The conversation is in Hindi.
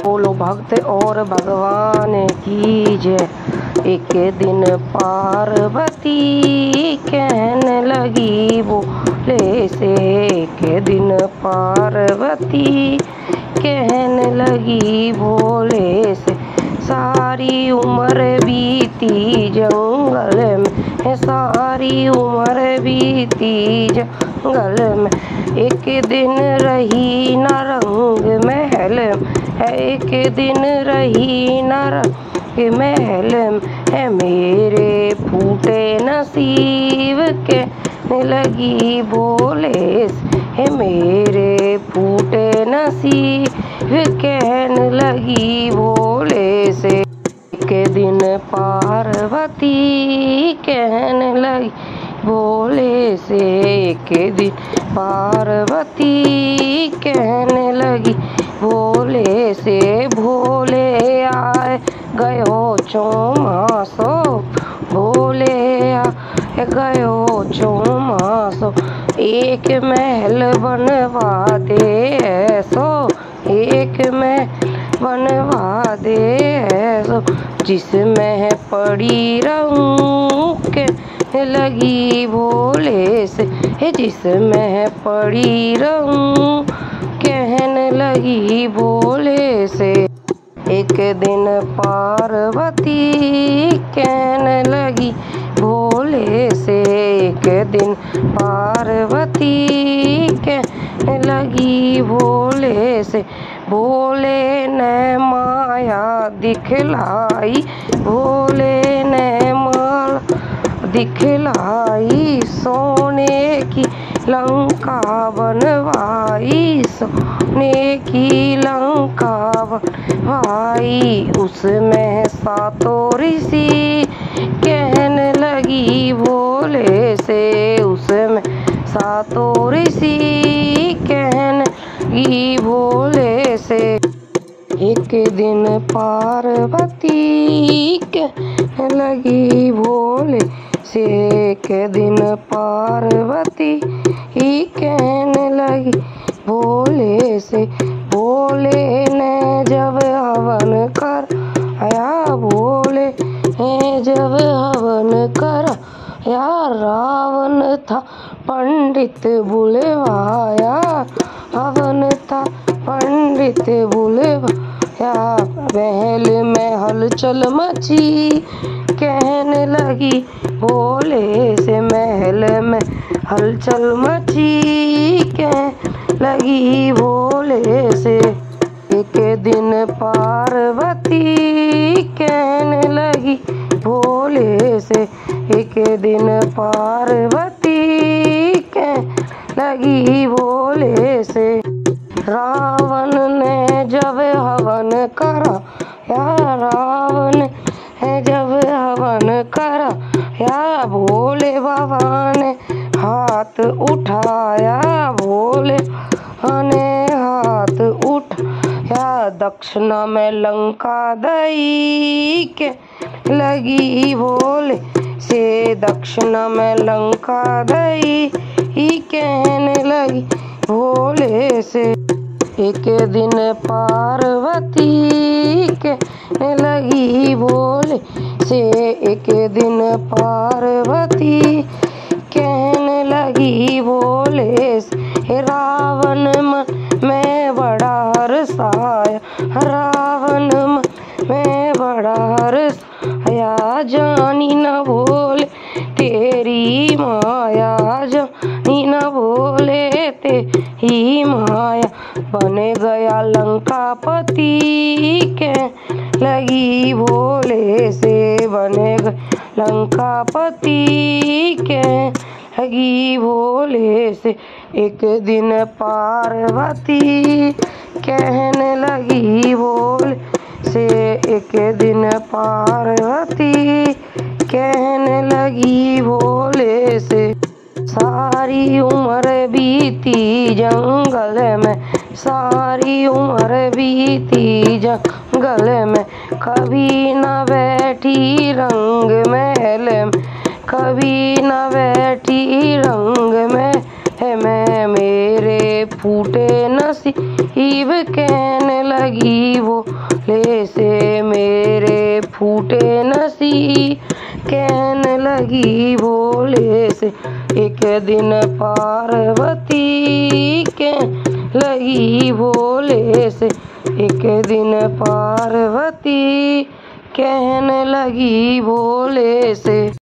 बोलो भक्त और भगवान की जय। एक दिन पार्वती कहने लगी भोले से, एक दिन पार्वती कहने लगी भोले से, सारी उम्र बीती जंगल में, सारी उम्र बीती जंगल में, एक दिन रही न रंग महल है, एक दिन रही न रंग महल है, मेरे फूटे नसीब कहने लगी भोले से, है मेरे फूटे नसीब कहने लगी भोले से। एक दिन पार्वती कहने लगी भोले से, एक दिन पार्वती कहने लगी भोले से, भोले आए गयो चौमासो, भोले आए गयो चौमासो, एक महल बनवा दे ऐसो, एक महल बनवा दे ऐसो, जिसमें पड़ी रहूं कहने लगी भोले से, जिसमें पड़ी रहूं कहने लगी भोले से। एक दिन पार्वती कहने लगी भोले से, एक दिन पार्वती कहने लगी भोले से, भोले ने माया दिखलाई, भोले ने माया दिखलाई, सोने की लंका बनवाई, सोने की लंका बनवाई, उसमें सातों ऋषि कहने लगी भोले से, उसमें सातों ऋषि कहने लगी भोले से। एक दिन पार्वती कहने लगी भोले से, एक दिन पार्वती कहने लगी भोले से, भोले ने जब हवन कराया, भोले ने जब हवन कराया, रावण था पंडित बुलवाया, हवन था पंडित बुलवाया, महल में हलचल मची कहने लगी भोले से, महल में हलचल मची कहने लगी भोले से। एक दिन पार्वती कहने लगी भोले से, एक दिन पार्वती कहने लगी भोले से, रावण ने जब हवन कराया, रावण ने जब हवन कराया, भोले बाबा ने हाथ उठाया, भोले ने हाथ उठाया, दक्षिणा में लंका दई के लगी भोले से, दक्षिणा में लंका दई कहने लगी भोले से। एक दिन पार्वती कहने लगी भोले से, एक दिन पार्वती कहने लगी भोले से, रावण मन में बड़ा हर्षाया, रावण मन में बड़ा हर्षाया, जानी न भोले तेरी माया, जानी न भोले तेरी माया, बन गया लंकापति कहने लगी भोले से, बने गया लंकापति कहने लगी भोले से। एक दिन पार्वती कहने लगी भोले से, एक दिन पार्वती कहने लगी भोले से, सारी उम्र बीती जंगल में, सारी उम्र बीती जंगल में, कभी न बैठी रंग महल में, कभी न बैठी रंग में है, मैं मेरे फूटे नसीब कहने लगी वो भोले से मेरे फूटे नसीब, कहने लगी भोले से। एक दिन पार्वती कहने लगी भोले से, एक दिन पार्वती कहने लगी भोले से।